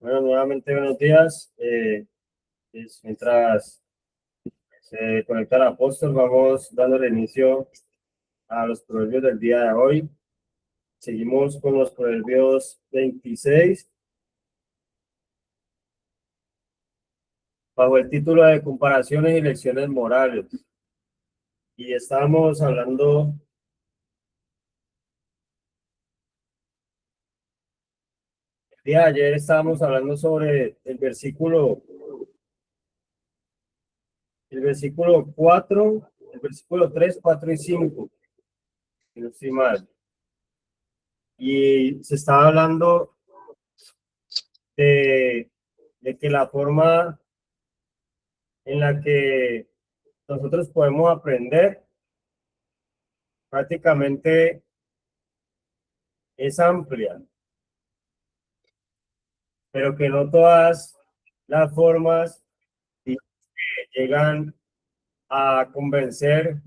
Bueno, nuevamente buenos días. Mientras se conecta el apóstol, vamos dándole inicio a los proverbios del día de hoy. Seguimos con los proverbios 26, bajo el título de Comparaciones y Lecciones Morales. Y estábamos hablando, el día de ayer estábamos hablando sobre el versículo 4, el versículo 3, 4 y 5, si no estoy mal. Y se estaba hablando de, de que la forma en la que nosotros podemos aprender prácticamente es amplia, pero que no todas las formas llegan a convencer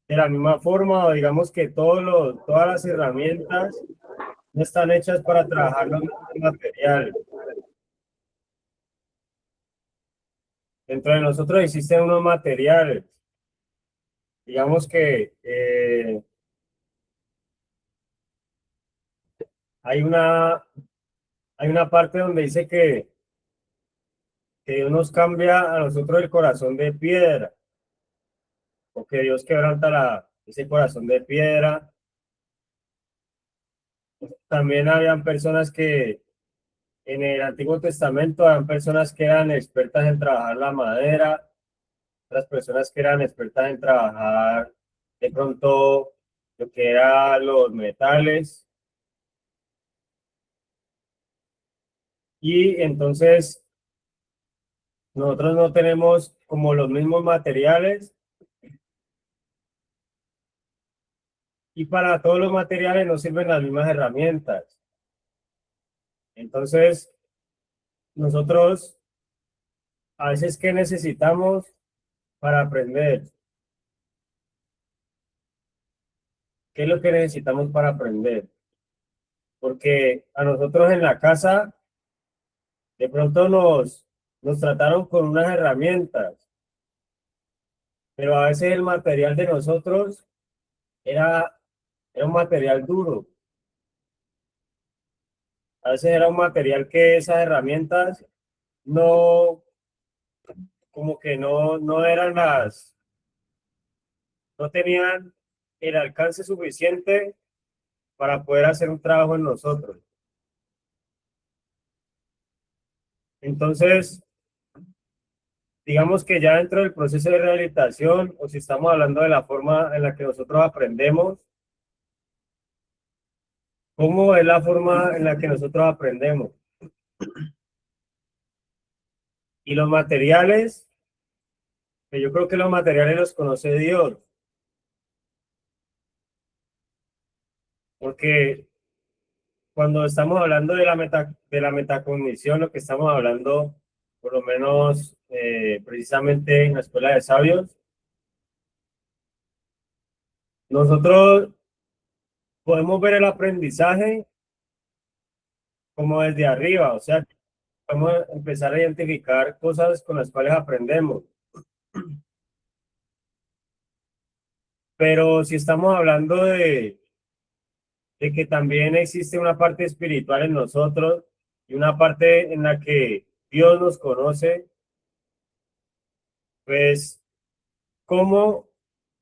de la misma forma, o digamos que todas las herramientas no están hechas para trabajar los mismos materiales. Dentro de nosotros existen unos materiales, digamos que hay una, hay una parte donde dice que Dios nos cambia a nosotros el corazón de piedra, o que Dios quebranta ese corazón de piedra. También habían personas que en el Antiguo Testamento, habían personas que eran expertas en trabajar la madera, otras personas que eran expertas en trabajar de pronto lo que eran los metales. Y entonces nosotros no tenemos como los mismos materiales, y para todos los materiales no sirven las mismas herramientas. Entonces, nosotros a veces, ¿qué necesitamos para aprender? ¿Qué es lo que necesitamos para aprender? Porque a nosotros en la casa de pronto nos trataron con unas herramientas, pero a veces el material de nosotros era, era un material duro. A veces era un material que esas herramientas no, como que no eran no tenían el alcance suficiente para poder hacer un trabajo en nosotros. Entonces, digamos que ya dentro del proceso de rehabilitación, o si estamos hablando de la forma en la que nosotros aprendemos, ¿cómo es la forma en la que nosotros aprendemos? Y los materiales, que yo creo que los materiales los conoce Dios, porque cuando estamos hablando de la metacognición, lo que estamos hablando, por lo menos precisamente en la Escuela de Sabios, nosotros podemos ver el aprendizaje como desde arriba, o sea, podemos empezar a identificar cosas con las cuales aprendemos. Pero si estamos hablando de que también existe una parte espiritual en nosotros y una parte en la que Dios nos conoce, pues, ¿cómo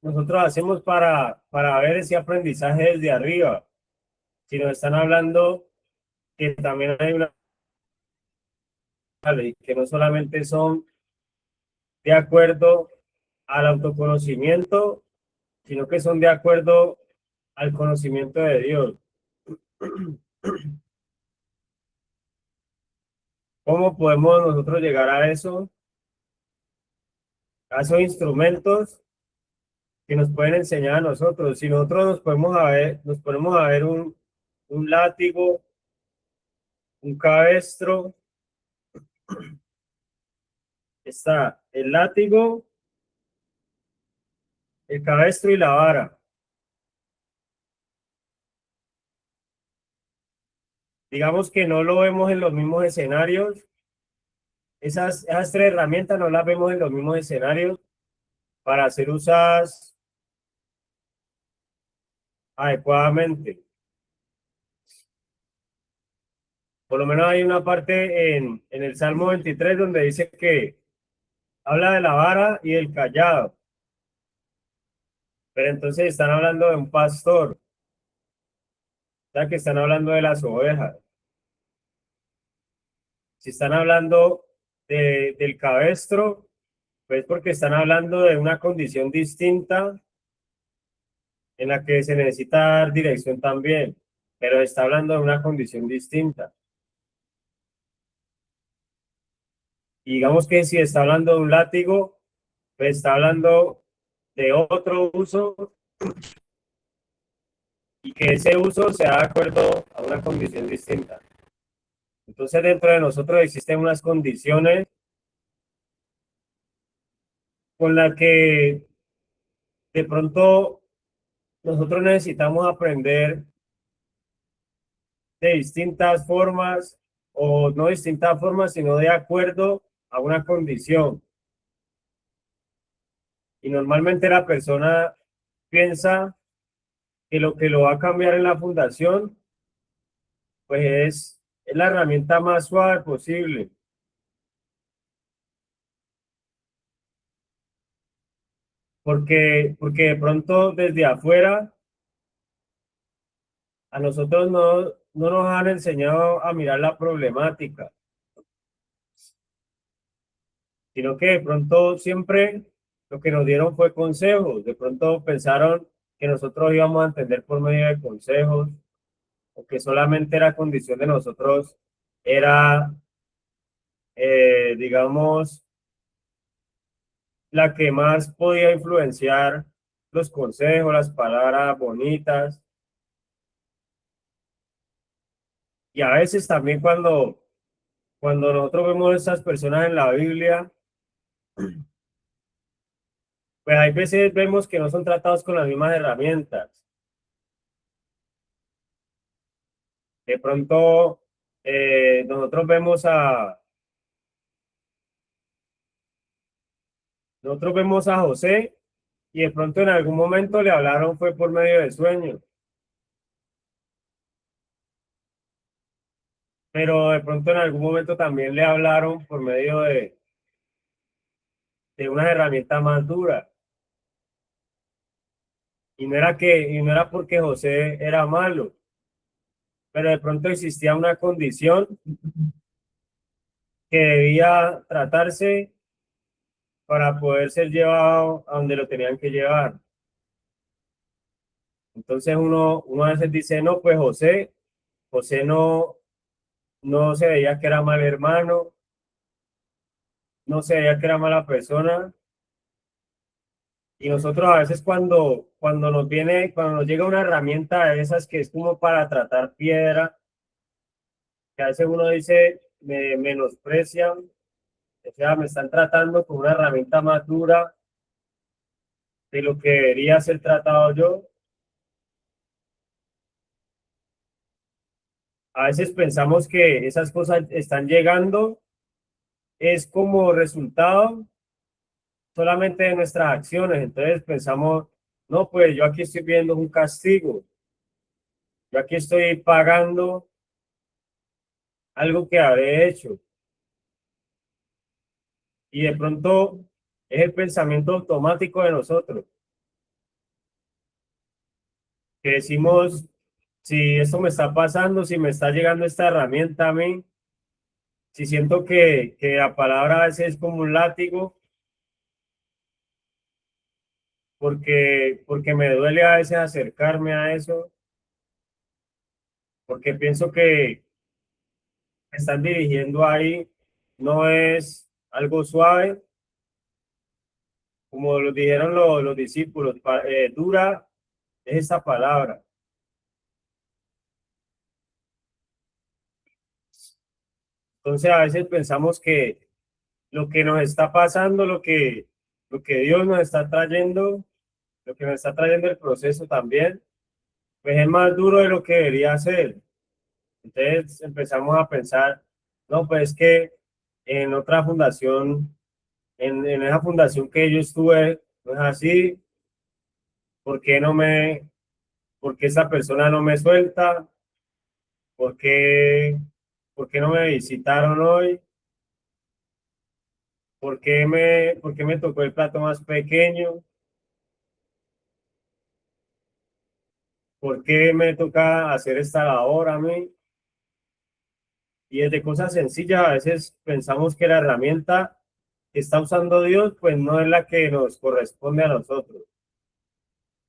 nosotros hacemos para ver ese aprendizaje desde arriba? Si nos están hablando que también hay una ley, que no solamente son de acuerdo al autoconocimiento, sino que son de acuerdo al conocimiento de Dios. ¿Cómo podemos nosotros llegar a eso? A esos instrumentos que nos pueden enseñar a nosotros. Si nosotros nos ponemos a ver un látigo, un cabestro, está el látigo, el cabestro y la vara. digamos que no lo vemos en los mismos escenarios. Esas tres herramientas no las vemos en los mismos escenarios para ser usadas adecuadamente. Por lo menos hay una parte en el Salmo 23 donde dice que habla de la vara y del callado, pero entonces están hablando de un pastor, o sea que están hablando de las ovejas. Si están hablando del cabestro, pues porque están hablando de una condición distinta en la que se necesita dar dirección también, pero está hablando de una condición distinta. Y digamos que si está hablando de un látigo, pues está hablando de otro uso y que ese uso sea de acuerdo a una condición distinta. Entonces dentro de nosotros existen unas condiciones con las que de pronto nosotros necesitamos aprender de distintas formas o no distintas formas, sino de acuerdo a una condición. Y normalmente la persona piensa que lo va a cambiar en la fundación, pues es la herramienta más suave posible, porque de pronto desde afuera a nosotros no nos han enseñado a mirar la problemática, sino que de pronto siempre lo que nos dieron fue consejos, de pronto pensaron que nosotros íbamos a entender por medio de consejos, o que solamente era condición de nosotros, era, digamos, la que más podía influenciar los consejos, las palabras bonitas. Y a veces también cuando nosotros vemos a estas personas en la Biblia, pues hay veces vemos que no son tratados con las mismas herramientas. De pronto, nosotros nosotros vemos a José y de pronto en algún momento le hablaron fue por medio de sueños, pero de pronto en algún momento también le hablaron por medio de unas herramientas más duras. Y no era porque José era malo, pero de pronto existía una condición que debía tratarse para poder ser llevado a donde lo tenían que llevar. Entonces uno a veces dice, no, pues José no se veía que era mal hermano, no se veía que era mala persona. Y nosotros a veces cuando nos llega una herramienta de esas que es como para tratar piedra, que a veces uno dice, me menosprecian, o sea, me están tratando con una herramienta más dura de lo que debería ser tratado yo. A veces pensamos que esas cosas están llegando, es como resultado solamente de nuestras acciones. Entonces pensamos, no, pues yo aquí estoy viendo un castigo, yo aquí estoy pagando algo que habré hecho. Y de pronto es el pensamiento automático de nosotros, que decimos, si esto me está pasando, si me está llegando esta herramienta a mí, si siento que la palabra a veces es como un látigo, porque me duele a veces acercarme a eso, porque pienso que me están dirigiendo ahí, no es algo suave, como lo dijeron los discípulos, dura es esa palabra. Entonces a veces pensamos que lo que nos está pasando, lo que Dios nos está trayendo, lo que nos está trayendo el proceso también, pues es más duro de lo que debería ser. Entonces empezamos a pensar, no, pues es que en otra fundación, en esa fundación que yo estuve, no es así, ¿por qué no me, por qué esa persona no me suelta? ¿Por qué, por qué no me visitaron hoy? Por qué me tocó el plato más pequeño? ¿Por qué me toca hacer esta labor a mí? Y desde cosas sencillas a veces pensamos que la herramienta que está usando Dios, pues no es la que nos corresponde a nosotros.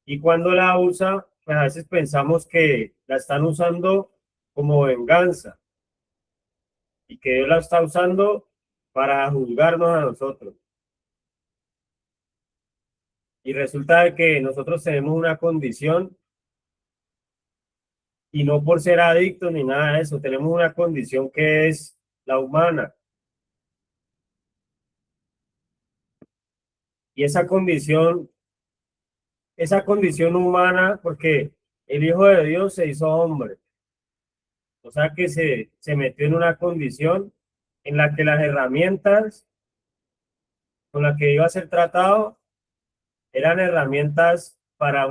Y cuando la usa, pues a veces pensamos que la están usando como venganza y que Dios la está usando para juzgarnos a nosotros. Y resulta de que nosotros tenemos una condición y no por ser adictos ni nada de eso, tenemos una condición que es la humana. Y esa condición humana, porque el Hijo de Dios se hizo hombre, o sea que se metió en una condición en la que las herramientas con las que iba a ser tratado eran herramientas para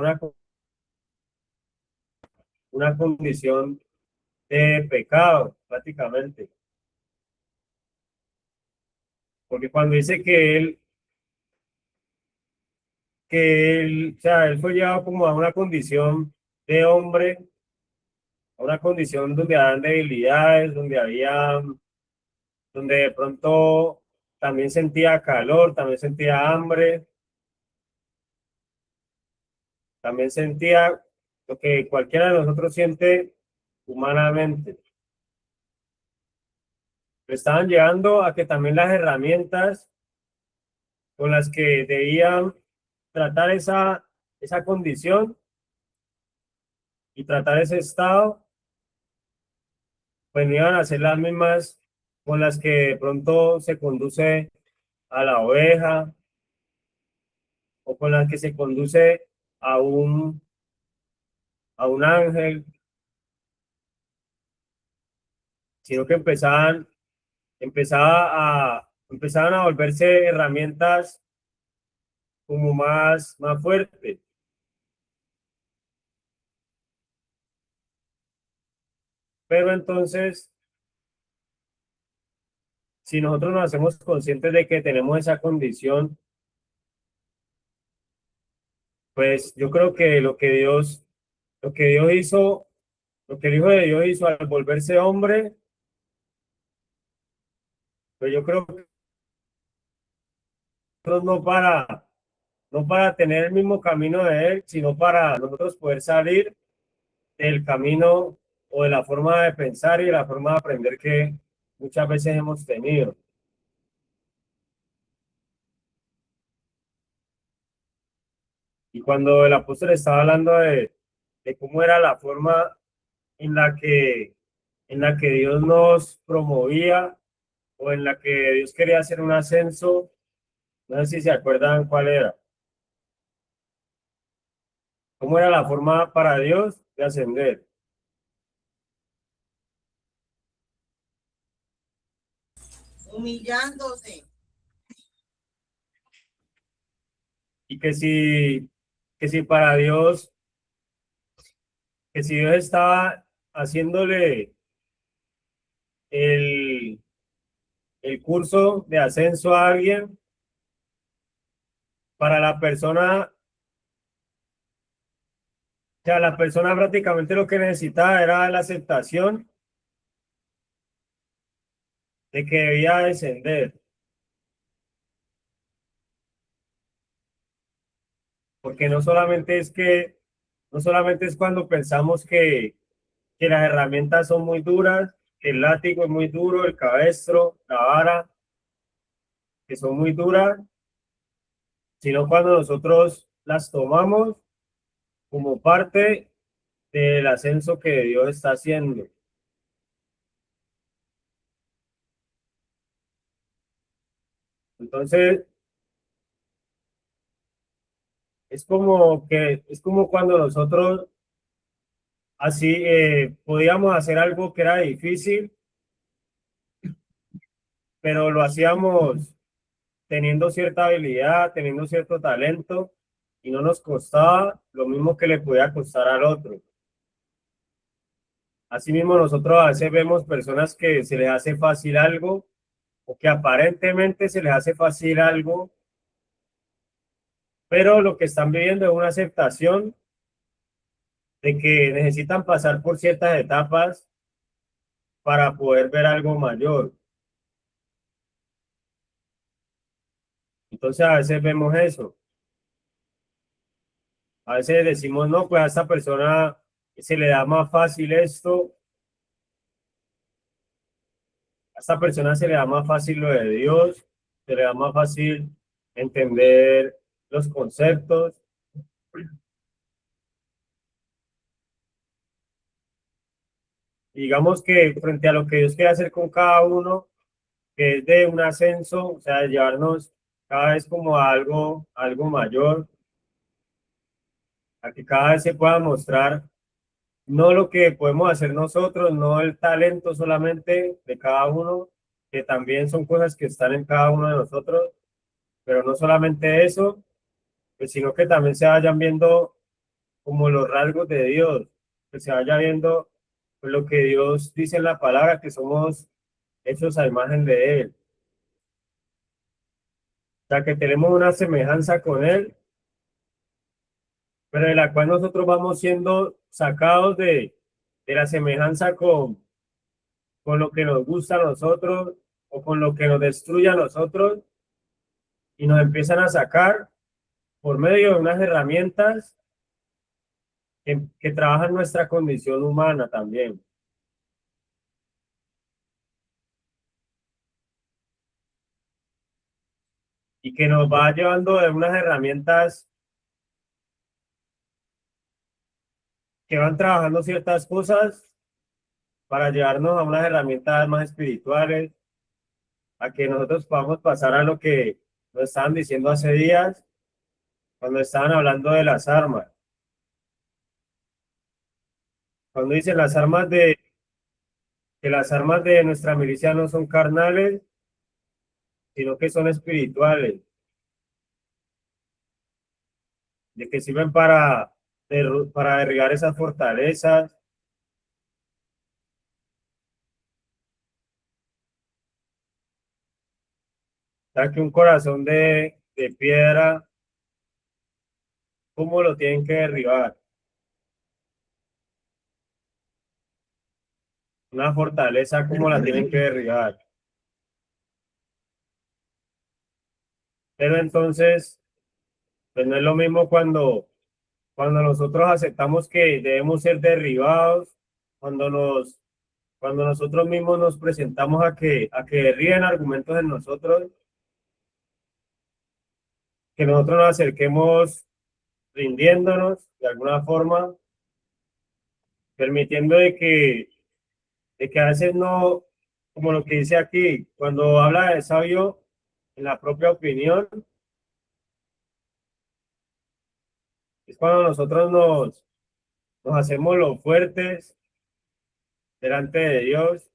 una condición de pecado, prácticamente. Porque cuando dice o sea, él fue llevado como a una condición de hombre, a una condición donde había debilidades, donde de pronto también sentía calor, también sentía hambre, también sentía lo que cualquiera de nosotros siente humanamente. Lo estaban llevando a que también las herramientas con las que debían tratar esa condición y tratar ese estado, pues no iban a ser las mismas con las que de pronto se conduce a la oveja o con las que se conduce a a un ángel, sino que empezaban a volverse herramientas como más fuertes. Pero entonces, si nosotros nos hacemos conscientes de que tenemos esa condición, pues yo creo que lo que Dios hizo, lo que el Hijo de Dios hizo al volverse hombre, pues yo creo que nosotros no para tener el mismo camino de Él, sino para nosotros poder salir del camino o de la forma de pensar y de la forma de aprender que muchas veces hemos tenido. Y cuando el apóstol estaba hablando de cómo era la forma en en la que Dios nos promovía o en la que Dios quería hacer un ascenso, no sé si se acuerdan cuál era, cómo era la forma para Dios de ascender. Humillándose. Y que si para Dios, que si Dios estaba haciéndole el, el curso de ascenso a alguien, para la persona, o sea, la persona prácticamente lo que necesitaba era la aceptación de que debía descender, porque no solamente es cuando pensamos que las herramientas son muy duras, que el látigo es muy duro, el cabestro, la vara, que son muy duras, sino cuando nosotros las tomamos como parte del ascenso que Dios está haciendo. Entonces, es como cuando nosotros Así podíamos hacer algo que era difícil, pero lo hacíamos teniendo cierta habilidad, teniendo cierto talento, y no nos costaba lo mismo que le podía costar al otro. Asimismo, nosotros a veces vemos personas que se les hace fácil algo o que aparentemente se les hace fácil algo, pero lo que están viviendo es una aceptación de que necesitan pasar por ciertas etapas para poder ver algo mayor. Entonces a veces vemos eso. A veces decimos, no, pues a esta persona se le da más fácil esto, a esta persona se le da más fácil lo de Dios, se le da más fácil entender los conceptos. Digamos que frente a lo que Dios quiere hacer con cada uno, que es de un ascenso, o sea, de llevarnos cada vez como a algo mayor, a que cada vez se pueda mostrar no lo que podemos hacer nosotros, no el talento solamente de cada uno, que también son cosas que están en cada uno de nosotros, pero no solamente eso, pues, sino que también se vayan viendo como los rasgos de Dios, que se vaya viendo pues, lo que Dios dice en la palabra, que somos hechos a imagen de Él. O sea, que tenemos una semejanza con Él, pero de la cual nosotros vamos siendo sacados de la semejanza con lo que nos gusta a nosotros o con lo que nos destruye a nosotros y nos empiezan a sacar por medio de unas herramientas que trabajan nuestra condición humana también y que nos va llevando de unas herramientas que van trabajando ciertas cosas para llevarnos a unas herramientas más espirituales, a que nosotros podamos pasar a lo que nos estaban diciendo hace días cuando estaban hablando de las armas. Cuando dicen que las armas de nuestra milicia no son carnales, sino que son espirituales, de que sirven para derribar esas fortalezas, ya que un corazón de piedra, ¿cómo lo tienen que derribar? Una fortaleza, ¿cómo la tienen que derribar? Pero entonces, pues no es lo mismo cuando nosotros aceptamos que debemos ser derribados, cuando cuando nosotros mismos nos presentamos a que derriben argumentos en nosotros, que nosotros nos acerquemos rindiéndonos de alguna forma, permitiendo de que a veces no, como lo que dice aquí, cuando habla de sabio en la propia opinión, es cuando nosotros nos hacemos los fuertes delante de Dios,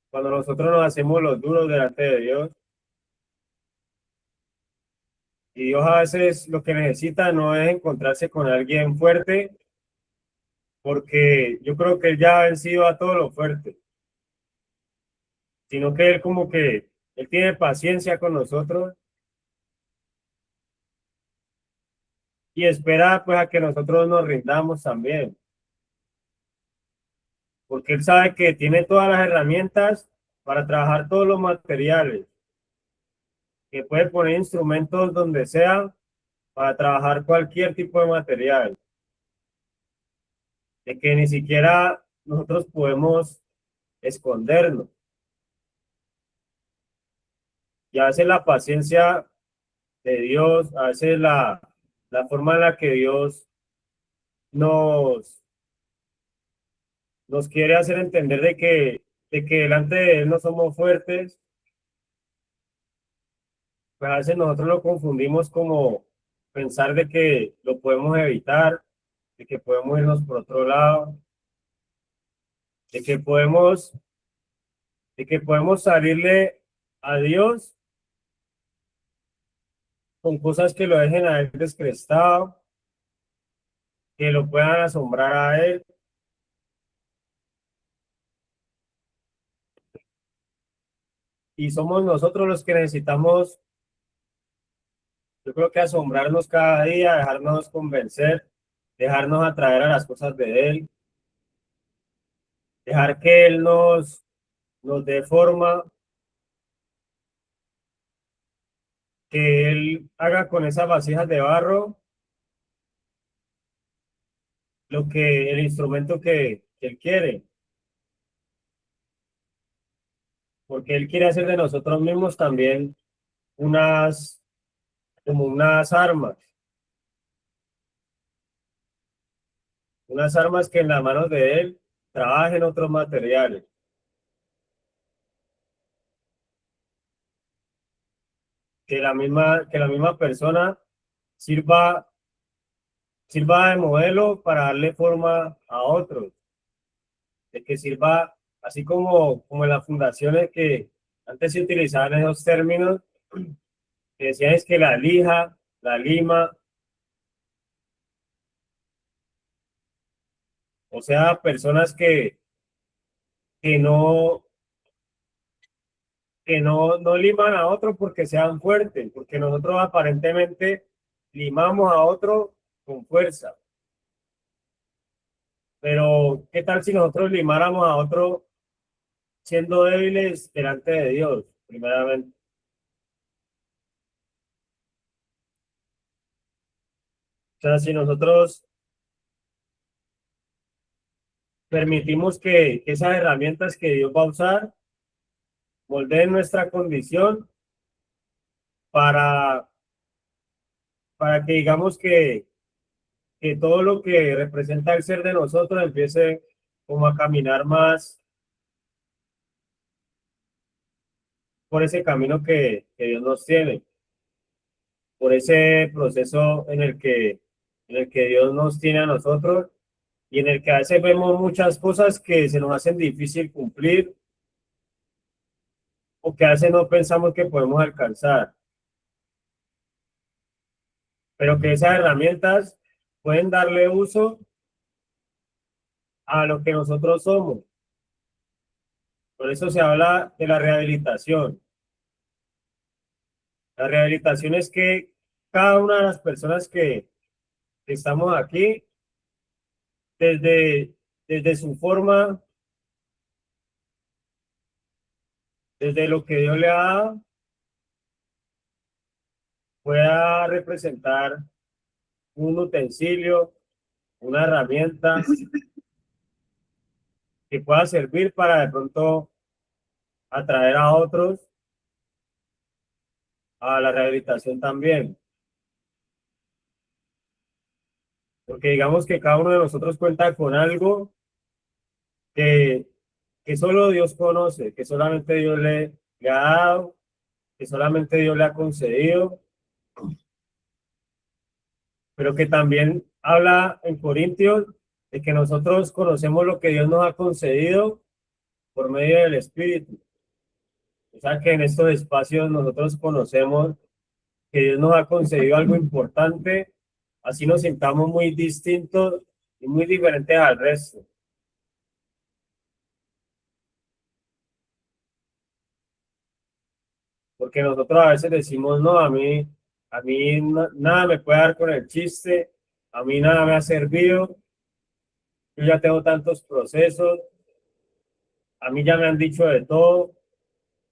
cuando nosotros nos hacemos los duros delante de Dios. Y Dios a veces lo que necesita no es encontrarse con alguien fuerte, porque yo creo que Él ya ha vencido a todos los fuertes, sino que Él como que Él tiene paciencia con nosotros y espera pues a que nosotros nos rindamos también, porque Él sabe que tiene todas las herramientas para trabajar todos los materiales, que puede poner instrumentos donde sea para trabajar cualquier tipo de material, de que ni siquiera nosotros podemos escondernos. Y a veces la paciencia de Dios, a veces la forma en la que Dios nos, nos quiere hacer entender de que delante de Él no somos fuertes, pues a veces nosotros lo confundimos como pensar de que lo podemos evitar, de que podemos irnos por otro lado, de que podemos, de que podemos salirle a Dios con cosas que lo dejen a él descrestado, que lo puedan asombrar a él. Y somos nosotros los que necesitamos, yo creo que asombrarnos cada día, dejarnos convencer, dejarnos atraer a las cosas de él, dejar que él nos dé forma, que él haga con esas vasijas de barro lo que el instrumento que él quiere, porque él quiere hacer de nosotros mismos también unas, como unas armas que en las manos de él trabajen otros materiales, que la misma persona sirva, sirva de modelo para darle forma a otros, de que sirva, así como en las fundaciones que antes se utilizaban esos términos, que decían es que la lija, la lima, o sea, personas que no liman a otro porque sean fuertes, porque nosotros aparentemente limamos a otro con fuerza. Pero, ¿qué tal si nosotros limáramos a otro siendo débiles delante de Dios, primeramente? O sea, si nosotros permitimos que esas herramientas que Dios va a usar moldeen nuestra condición para, para que digamos que todo lo que representa el ser de nosotros empiece como a caminar más por ese camino que Dios nos tiene, por ese proceso en el que Dios nos tiene a nosotros y en el que a veces vemos muchas cosas que se nos hacen difícil cumplir o que a veces no pensamos que podemos alcanzar, pero que esas herramientas pueden darle uso a lo que nosotros somos. Por eso se habla de la rehabilitación. La rehabilitación es que cada una de las personas que estamos aquí, desde, desde su forma, desde lo que Dios le ha dado, pueda representar un utensilio, una herramienta que pueda servir para de pronto atraer a otros a la rehabilitación también. Porque digamos que cada uno de nosotros cuenta con algo que, que solo Dios conoce, que solamente Dios le ha dado, que solamente Dios le ha concedido, pero que también habla en Corintios de que nosotros conocemos lo que Dios nos ha concedido por medio del Espíritu. O sea que en estos espacios nosotros conocemos que Dios nos ha concedido algo importante, así nos sintamos muy distintos y muy diferentes al resto. Porque nosotros a veces decimos, no, a mí nada me puede dar con el chiste, a mí nada me ha servido, yo ya tengo tantos procesos, a mí ya me han dicho de todo,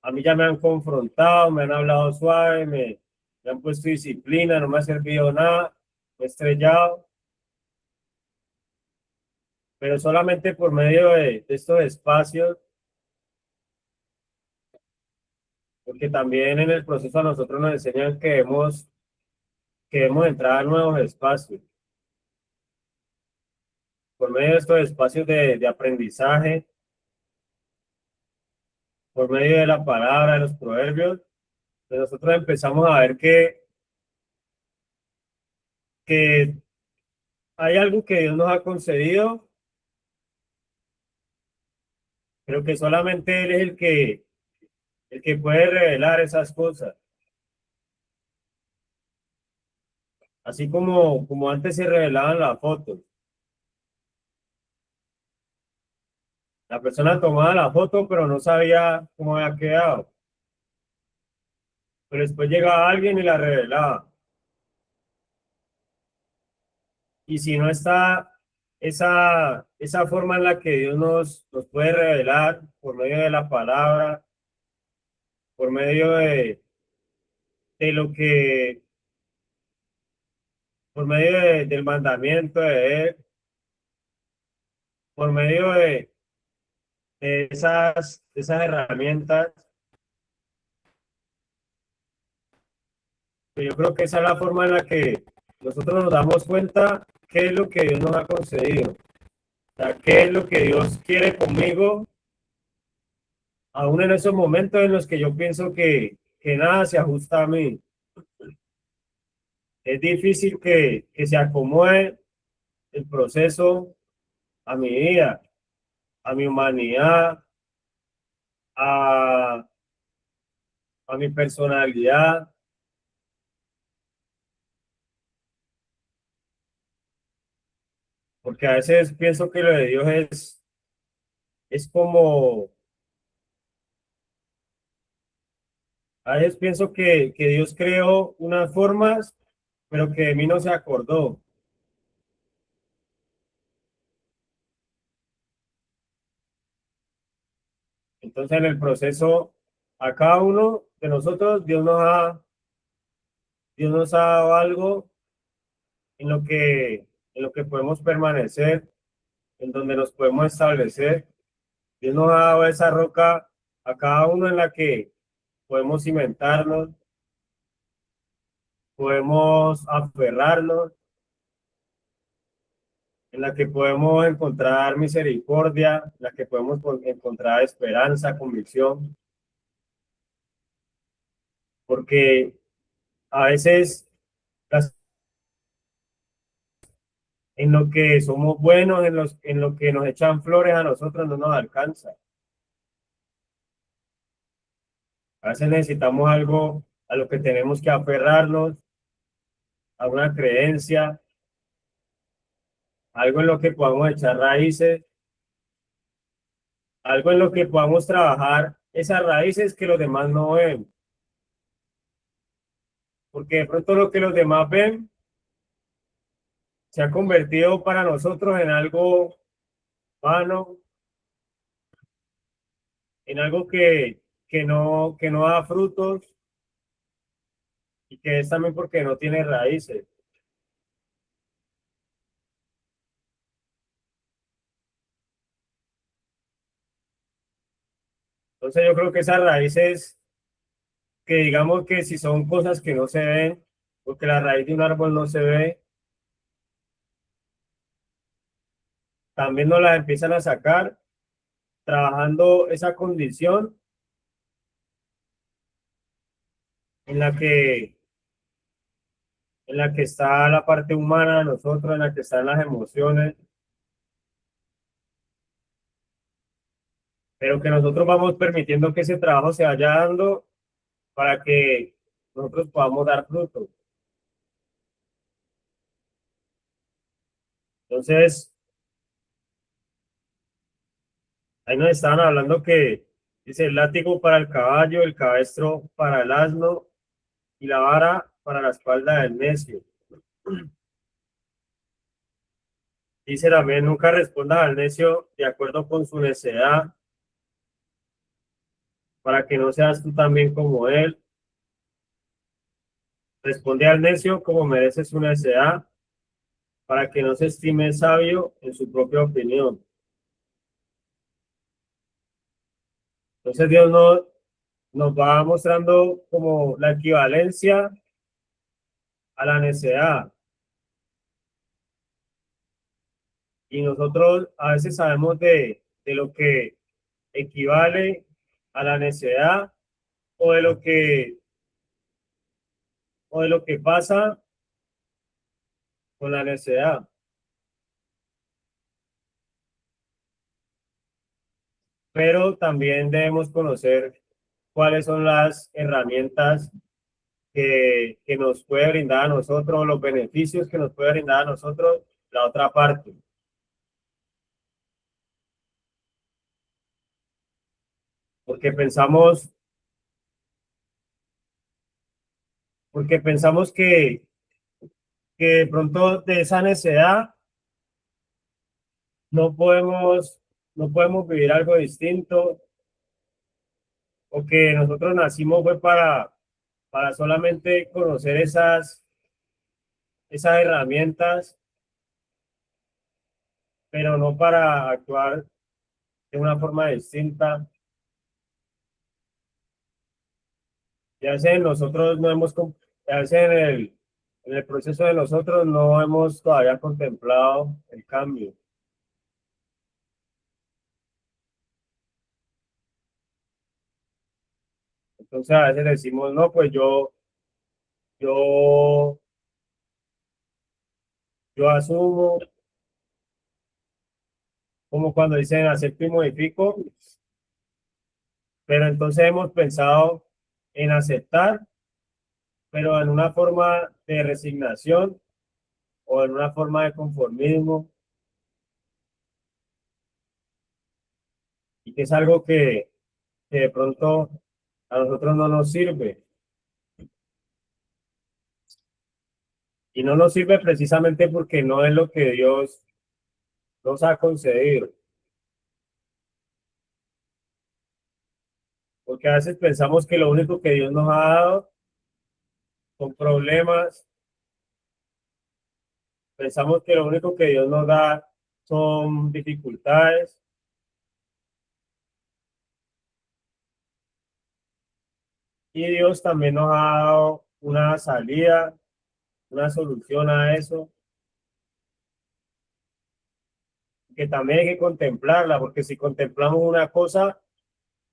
a mí ya me han confrontado, me han hablado suave, me han puesto disciplina, no me ha servido nada, me he estrellado, pero solamente por medio de estos espacios, porque también en el proceso a nosotros nos enseñan que debemos entrar a nuevos espacios, por medio de estos espacios de aprendizaje, por medio de la palabra, de los proverbios, pues nosotros empezamos a ver que hay algo que Dios nos ha concedido, pero que solamente Él es el que puede revelar esas cosas. Así como antes se revelaban las fotos. La persona tomaba la foto, pero no sabía cómo había quedado. Pero después llegaba alguien y la revelaba. Y si no está esa forma en la que Dios nos puede revelar por medio de la palabra, por medio de lo que, por medio del mandamiento de Él, por medio de esas herramientas, que yo creo que esa es la forma en la que nosotros nos damos cuenta qué es lo que Dios nos ha concedido. O sea, qué es lo que Dios quiere conmigo, aún en esos momentos en los que yo pienso que nada se ajusta a mí. Es difícil que se acomode el proceso a mi vida, a mi humanidad, a, a mi personalidad, porque a veces pienso que lo de Dios es como, a veces pienso que Dios creó unas formas, pero que de mí no se acordó. Entonces en el proceso, a cada uno de nosotros, Dios nos ha dado algo en lo que podemos permanecer, en donde nos podemos establecer. Dios nos ha dado esa roca a cada uno en la que podemos cimentarnos, podemos aferrarnos, en la que podemos encontrar misericordia, en la que podemos encontrar esperanza, convicción, porque a veces las- en lo que somos buenos, en lo que nos echan flores a nosotros no nos alcanza. A veces necesitamos algo a lo que tenemos que aferrarnos, a una creencia, algo en lo que podamos echar raíces, algo en lo que podamos trabajar esas raíces que los demás no ven, porque de pronto lo que los demás ven se ha convertido para nosotros en algo vano, en algo que no da frutos y que es también porque no tiene raíces. Entonces yo creo que esas raíces, que digamos que si son cosas que no se ven, porque la raíz de un árbol no se ve, también nos las empiezan a sacar trabajando esa condición en la que, en la que está la parte humana de nosotros, en la que están las emociones, pero que nosotros vamos permitiendo que ese trabajo se vaya dando para que nosotros podamos dar frutos. Entonces, ahí nos estaban hablando que dice el látigo para el caballo, el cabestro para el asno y la vara para la espalda del necio. Dice también, nunca respondas al necio de acuerdo con su necedad, para que no seas tú también como él. Responde al necio como merece su necedad, para que no se estime sabio en su propia opinión. Entonces Dios nos va mostrando como la equivalencia a la necedad. Y nosotros a veces sabemos de lo que equivale a la necedad o o de lo que pasa con la necedad. pero también debemos conocer cuáles son las herramientas que nos puede brindar a nosotros, los beneficios que nos puede brindar a nosotros la otra parte. Porque pensamos que de pronto de esa necedad no podemos, no podemos vivir algo distinto, o que nosotros nacimos fue para solamente conocer esas herramientas, pero no para actuar de una forma distinta. Ya sea nosotros no hemos, ya sea en el proceso de nosotros no hemos todavía contemplado el cambio. Entonces a veces decimos, no, pues yo, yo asumo, como cuando dicen acepto y modifico, pero entonces hemos pensado en aceptar, pero en una forma de resignación o en una forma de conformismo, y que es algo que de pronto a nosotros no nos sirve. Y no nos sirve precisamente porque no es lo que Dios nos ha concedido. Porque a veces pensamos que lo único que Dios nos ha dado son problemas, pensamos que lo único que Dios nos da son dificultades, y Dios también nos ha dado una salida, una solución a eso, que también hay que contemplarla, porque si contemplamos una cosa,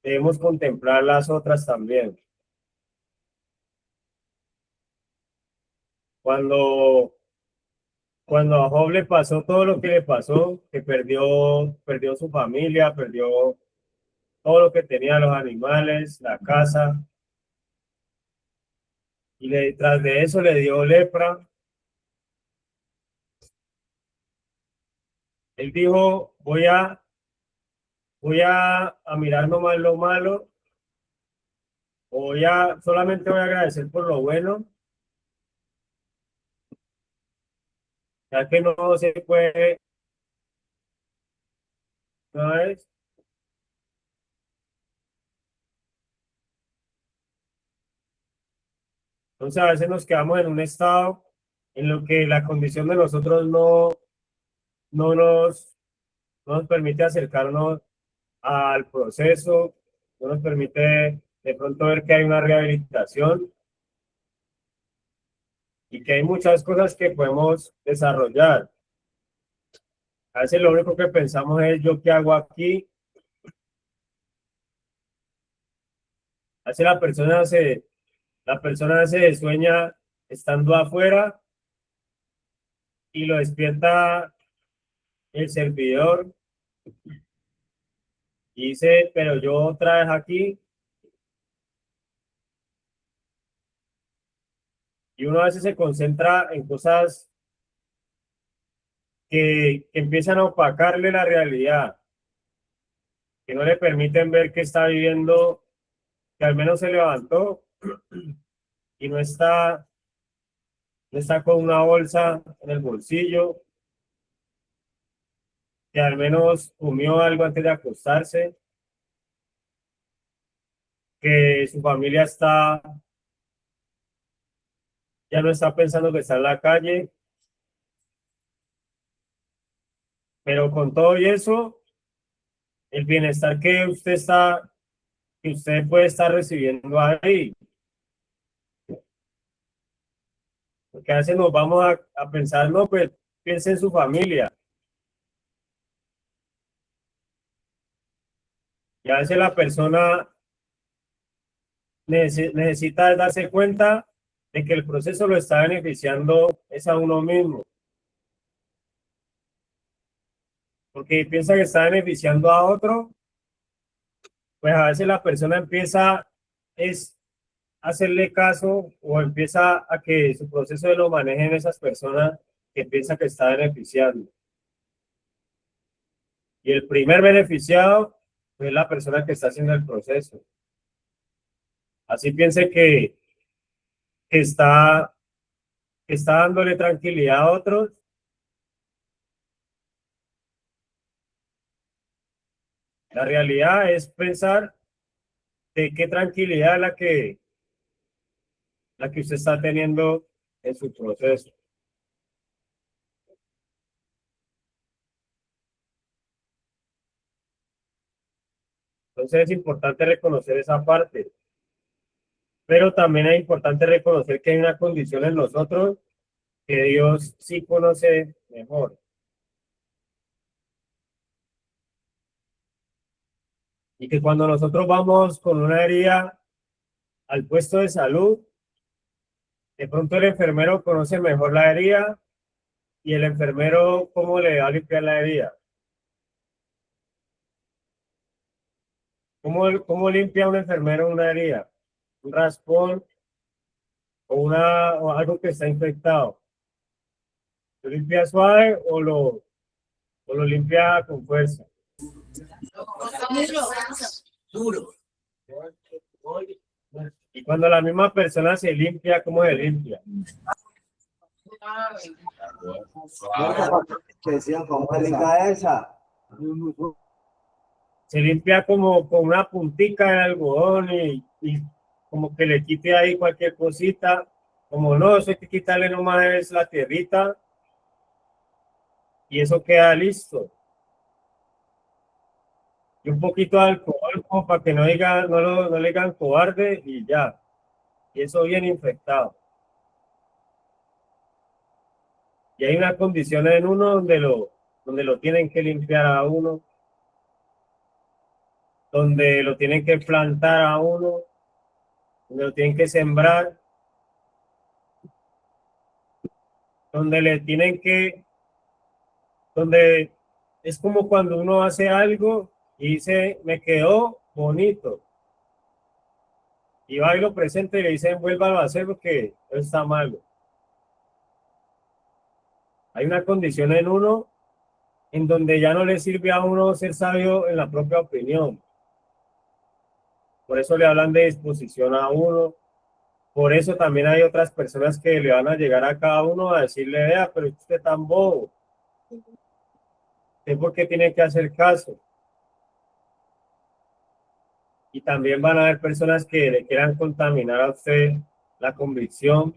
debemos contemplar las otras también. Cuando, cuando a Job le pasó todo lo que le pasó, que perdió su familia, perdió todo lo que tenía, los animales, la casa, y tras de eso le dio lepra. Él dijo, voy a mirar nomás lo malo, solamente voy a agradecer por lo bueno, ya que no se puede, ¿no es? Entonces a veces nos quedamos en un estado en lo que la condición de nosotros no no nos permite acercarnos al proceso, no nos permite de pronto ver que hay una rehabilitación y que hay muchas cosas que podemos desarrollar. A veces lo único que pensamos es yo qué hago aquí. A veces la persona se sueña estando afuera y lo despierta el servidor y dice, pero yo otra vez aquí, y uno a veces se concentra en cosas que empiezan a opacarle la realidad, que no le permiten ver que está viviendo, que al menos se levantó y no está con una bolsa en el bolsillo, que al menos comió algo antes de acostarse, que su familia ya no está pensando que está en la calle, pero con todo y eso, el bienestar que usted puede estar recibiendo ahí, porque a veces nos vamos a pensar, no, pues piense en su familia, y a veces la persona necesita darse cuenta de que el proceso lo está beneficiando es a uno mismo, porque piensa que está beneficiando a otro pues a veces la persona empieza es hacerle caso o empieza a que su proceso de lo manejen esas personas que piensa que está beneficiando. Y el primer beneficiado es la persona que está haciendo el proceso. Así piense que está, que está dándole tranquilidad a otros. La realidad es pensar de qué tranquilidad es la que usted está teniendo en su proceso. Entonces es importante reconocer esa parte, pero también es importante reconocer que hay una condición en nosotros que Dios sí conoce mejor. Y que cuando nosotros vamos con una herida al puesto de salud, de pronto el enfermero conoce mejor la herida y el enfermero cómo le va a limpiar la herida. ¿Cómo limpia un enfermero una herida? Un raspón o algo que está infectado. ¿Lo limpia suave o lo limpia con fuerza? Duro. Y cuando la misma persona se limpia, ¿cómo se limpia? Se limpia como con una puntica de algodón y como que le quite ahí cualquier cosita. Como no, eso hay que quitarle nomás es la tierrita y eso queda listo. Y un poquito de alcohol como para que no le digan cobarde y ya. Y eso bien infectado. Y hay una condición en uno donde lo tienen que limpiar a uno, donde lo tienen que plantar a uno, donde lo tienen que sembrar, donde le tienen que, donde es como cuando uno hace algo y dice, me quedó bonito. Y va y lo presenta y le dicen, vuélvalo a hacer porque está malo. Hay una condición en uno en donde ya no le sirve a uno ser sabio en la propia opinión. Por eso le hablan de disposición a uno. Por eso también hay otras personas que le van a llegar a cada uno a decirle, vea, pero usted es tan bobo. ¿Usted por qué tiene que hacer caso? Y también van a haber personas que le quieran contaminar a usted la convicción,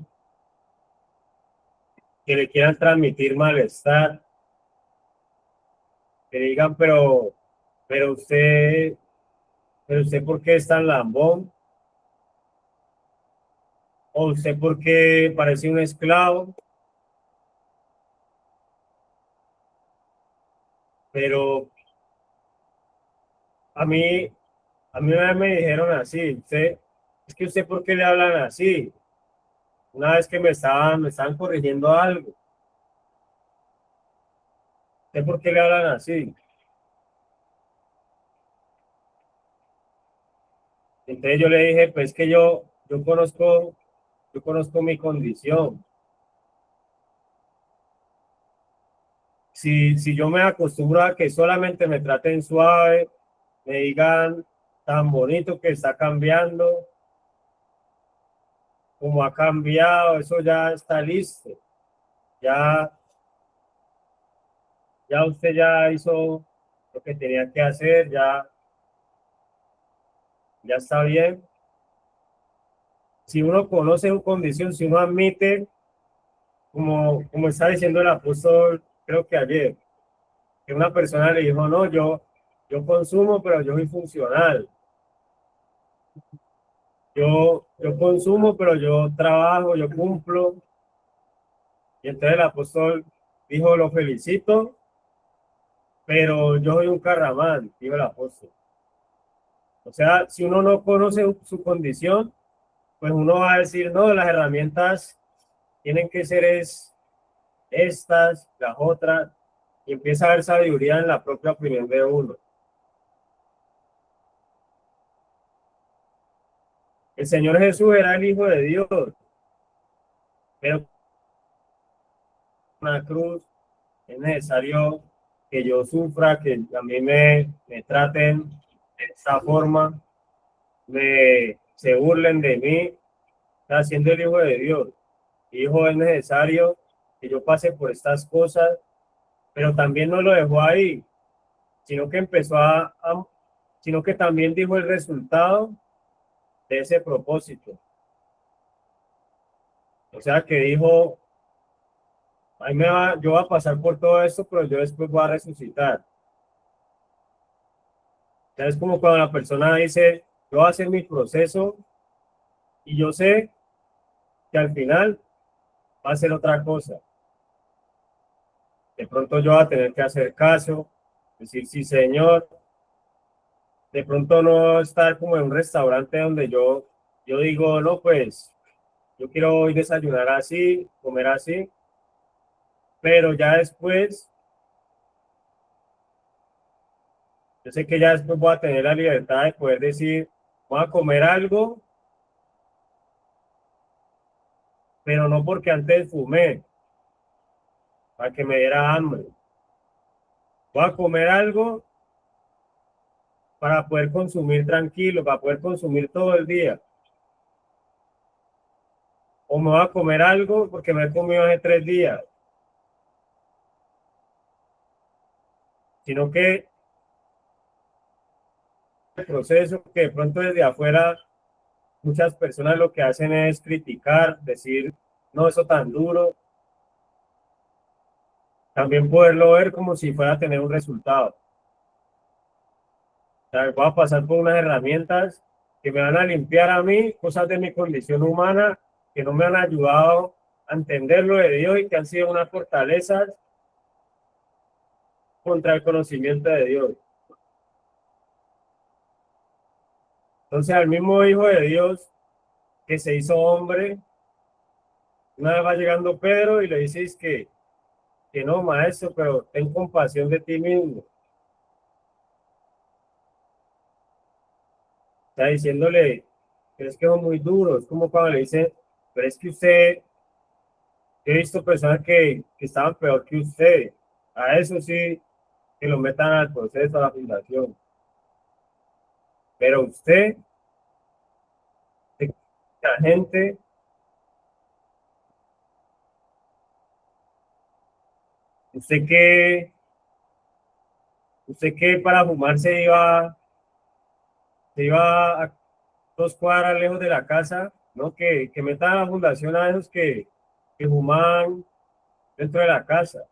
que le quieran transmitir malestar, que digan, pero usted, pero usted por qué es tan lambón, o usted por qué parece un esclavo, pero a mí, a mí una vez me dijeron así, es que usted por qué le hablan así, una vez que me estaban corrigiendo algo, ¿usted por qué le hablan así? Entonces yo le dije, pues que yo conozco mi condición. Si yo me acostumbro a que solamente me traten suave, me digan tan bonito que está cambiando, como ha cambiado, eso ya está listo. Ya, ya usted ya hizo lo que tenía que hacer, ya está bien. Si uno conoce su condición, si uno admite, como está diciendo el apóstol, creo que ayer, que una persona le dijo, no, yo consumo, pero yo soy funcional. Yo consumo, pero yo trabajo, yo cumplo. Y entonces el apóstol dijo, lo felicito, pero yo soy un carramán, dijo el apóstol. O sea, si uno no conoce su condición, pues uno va a decir, no, las herramientas tienen que ser estas, las otras, y empieza a haber sabiduría en la propia opinión de uno. El Señor Jesús era el Hijo de Dios, pero una cruz es necesario que yo sufra, que a mí me traten de esta forma, se burlen de mí, está siendo el Hijo de Dios. Hijo, es necesario que yo pase por estas cosas, pero también no lo dejó ahí, sino que empezó sino que también dijo el resultado de ese propósito. O sea que dijo, yo voy a pasar por todo esto, pero yo después voy a resucitar. Ya es como cuando la persona dice, yo voy a hacer mi proceso y yo sé que al final va a ser otra cosa. De pronto yo voy a tener que hacer caso, decir sí, señor. De pronto no estar como en un restaurante donde yo digo, no, pues yo quiero hoy desayunar así, comer así, pero ya después, yo sé que ya después voy a tener la libertad de poder decir, voy a comer algo, pero no porque antes fumé, para que me diera hambre. Voy a comer algo para poder consumir tranquilo, para poder consumir todo el día. O me voy a comer algo porque me he comido hace 3 días. Sino que el proceso que de pronto desde afuera muchas personas lo que hacen es criticar, decir, no, eso tan duro. También poderlo ver como si fuera a tener un resultado. O sea, voy a pasar por unas herramientas que me van a limpiar a mí cosas de mi condición humana que no me han ayudado a entender lo de Dios y que han sido unas fortalezas contra el conocimiento de Dios. Entonces, al mismo Hijo de Dios que se hizo hombre, una vez va llegando Pedro y le dices que no, maestro, pero ten compasión de ti mismo. Está diciéndole, pero es que son muy duros, como cuando le dice, pero es que usted, he visto personas que estaban peor que usted, a eso sí, que lo metan al proceso, a la fundación. Pero usted, la gente, usted que para fumar se iba a 2 cuadras lejos de la casa, ¿no? Que metan a la fundación a esos que fuman dentro de la casa.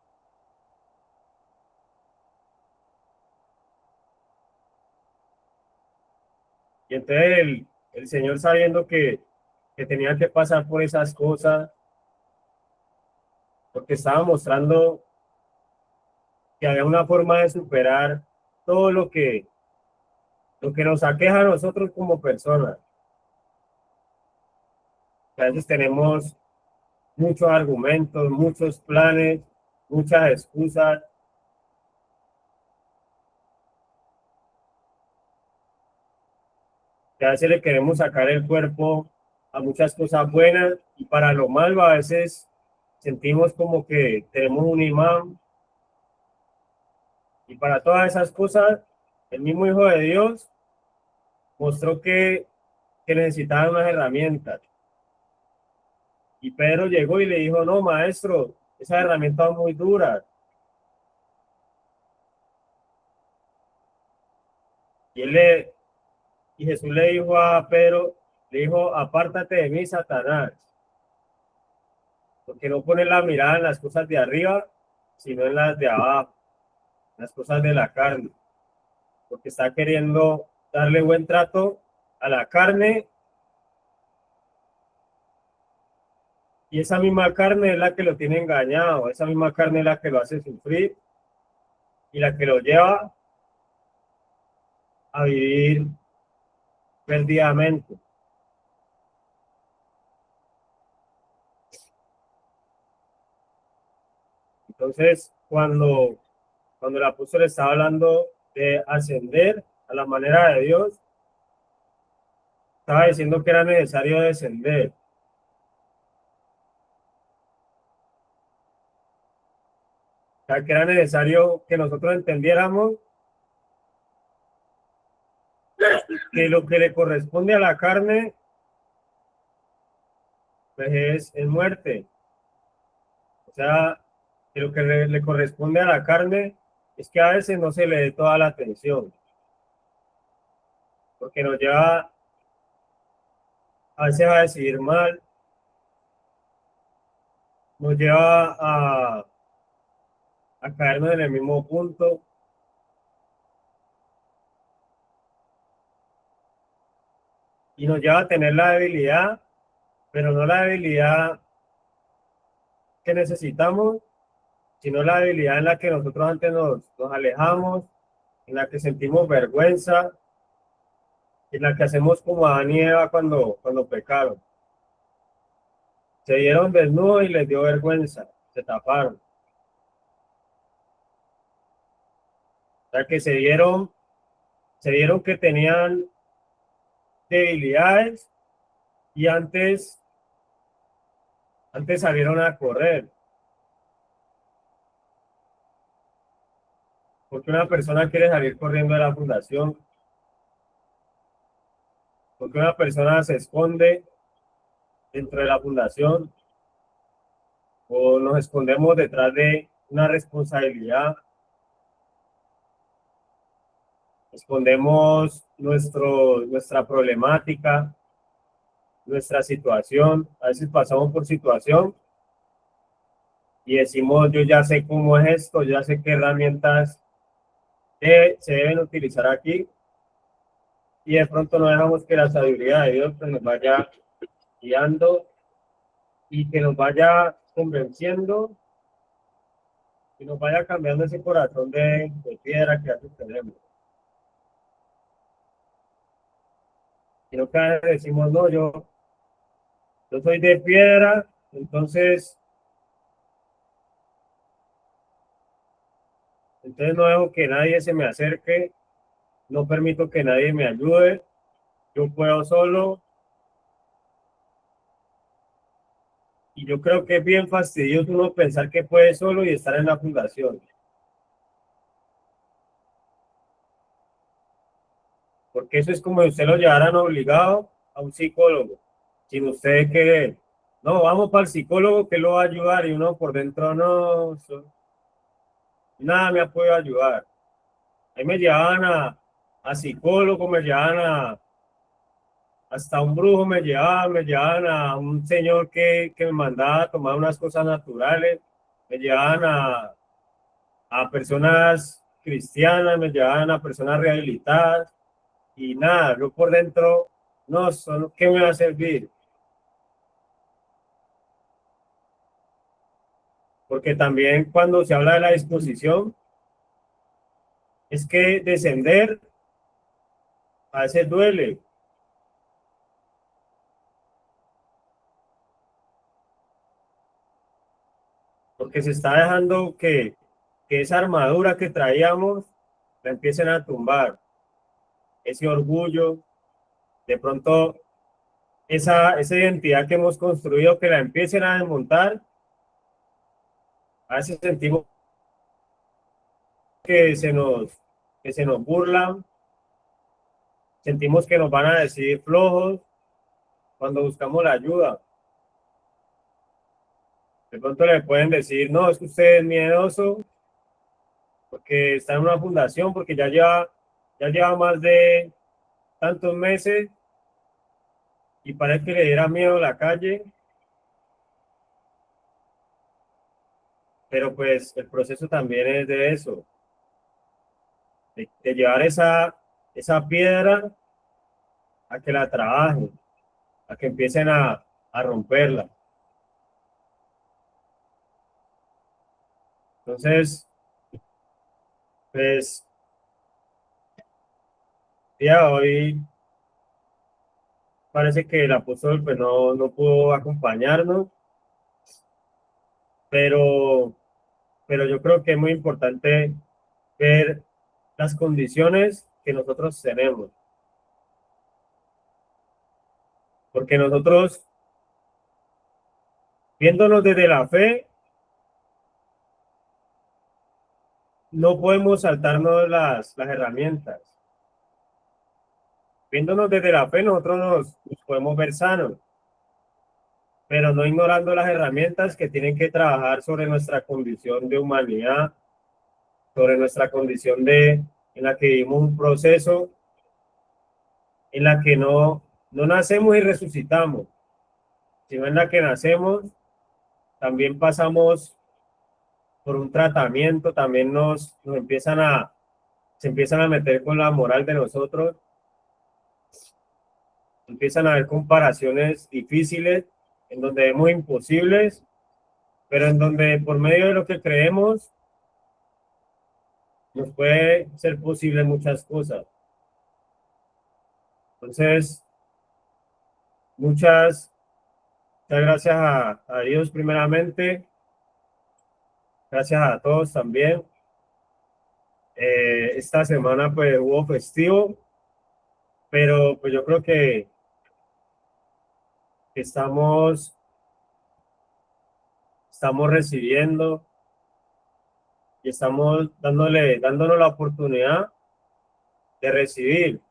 Y entonces el Señor sabiendo que tenía que pasar por esas cosas, porque estaba mostrando que había una forma de superar todo lo que nos aqueja a nosotros como personas. A veces tenemos muchos argumentos, muchos planes, muchas excusas, que a veces le queremos sacar el cuerpo a muchas cosas buenas y para lo malo a veces sentimos como que tenemos un imán y para todas esas cosas el mismo Hijo de Dios mostró que necesitaban unas herramientas. Y Pedro llegó y le dijo, no, maestro, esas herramientas son muy duras. Y, y Jesús le dijo a Pedro, le dijo, apártate de mí, Satanás, porque no pones la mirada en las cosas de arriba, sino en las de abajo, las cosas de la carne, porque está queriendo darle buen trato a la carne y esa misma carne es la que lo tiene engañado, esa misma carne es la que lo hace sufrir y la que lo lleva a vivir perdidamente. Entonces, cuando el apóstol estaba hablando de ascender a la manera de Dios, estaba diciendo que era necesario descender. O sea, que era necesario que nosotros entendiéramos que lo que le corresponde a la carne, pues es muerte. O sea, que lo que le corresponde a la carne es que a veces no se le dé toda la atención, porque nos lleva a veces a decidir mal, nos lleva a caernos en el mismo punto y nos lleva a tener la debilidad, pero no la debilidad que necesitamos, sino la debilidad en la que nosotros antes nos alejamos, en la que sentimos vergüenza, en la que hacemos como Adán y Eva cuando pecaron. Se dieron desnudos y les dio vergüenza, se taparon. O sea que se dieron que tenían debilidades y antes salieron a correr. Porque una persona quiere salir corriendo de la fundación, porque una persona se esconde dentro de la fundación o nos escondemos detrás de una responsabilidad, escondemos nuestra problemática, nuestra situación. A veces pasamos por situación y decimos, yo ya sé cómo es esto, ya sé qué herramientas se deben utilizar aquí, y de pronto no dejamos que la sabiduría de Dios pues, nos vaya guiando y que nos vaya convenciendo y nos vaya cambiando ese corazón de piedra que a veces tenemos. Y no que a veces decimos, no, yo soy de piedra, entonces no dejo que nadie se me acerque, no permito que nadie me ayude, yo puedo solo. Y yo creo que es bien fastidioso uno pensar que puede solo y estar en la fundación. Porque eso es como si usted lo llevaran obligado a un psicólogo. Sin usted que, no, vamos para el psicólogo que lo va a ayudar y uno por dentro no, nada me ha podido ayudar. Ahí me llevaban a psicólogo, me llevaban hasta un brujo, me llevaban a un señor que me mandaba a tomar unas cosas naturales, me llevaban a personas cristianas, me llevaban a personas rehabilitadas y nada, yo por dentro, no, ¿qué me va a servir? Porque también cuando se habla de la disposición, es que descender a veces duele, porque se está dejando que esa armadura que traíamos la empiecen a tumbar, ese orgullo, de pronto esa identidad que hemos construido, que la empiecen a desmontar. A veces sentimos que que se nos burlan, sentimos que nos van a decir flojos cuando buscamos la ayuda. De pronto le pueden decir, no, es que usted es miedoso porque está en una fundación, porque ya lleva más de tantos meses y parece que le diera miedo la calle, pero pues el proceso también es de eso, de llevar esa piedra a que la trabajen, a que empiecen a romperla. Entonces, pues, ya hoy parece que el apóstol pues no pudo acompañarnos, pero, pero yo creo que es muy importante ver las condiciones que nosotros tenemos. porque nosotros, viéndonos desde la fe, no podemos saltarnos las herramientas. Viéndonos desde la fe, nosotros nos podemos ver sanos, pero no ignorando las herramientas que tienen que trabajar sobre nuestra condición de humanidad, sobre nuestra condición en la que vivimos un proceso en la que no nacemos y resucitamos, sino en la que nacemos, también pasamos por un tratamiento, también se empiezan a meter con la moral de nosotros, empiezan a haber comparaciones difíciles, en donde vemos imposibles, pero en donde por medio de lo que creemos, nos puede ser posible muchas cosas. Entonces, muchas gracias a Dios primeramente, gracias a todos también. Esta semana pues hubo festivo, pero pues yo creo que estamos recibiendo y estamos dándonos la oportunidad de recibir.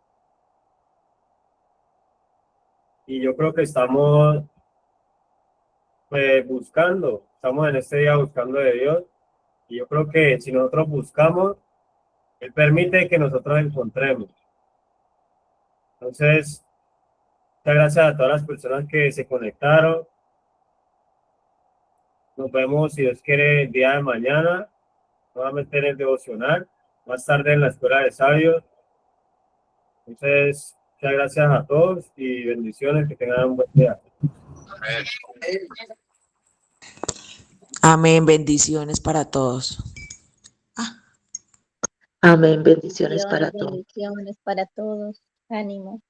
Y yo creo que estamos pues estamos en este día buscando de Dios. Y yo creo que si nosotros buscamos, Él permite que nosotros encontremos. Entonces, muchas gracias a todas las personas que se conectaron. Nos vemos, si Dios quiere, el día de mañana, nuevamente en el devocional, más tarde en la Escuela de Sabios. Entonces, muchas gracias a todos y bendiciones, que tengan un buen día. Amén, bendiciones para todos. Amén, bendiciones para todos. Bendiciones para todos. Ánimo.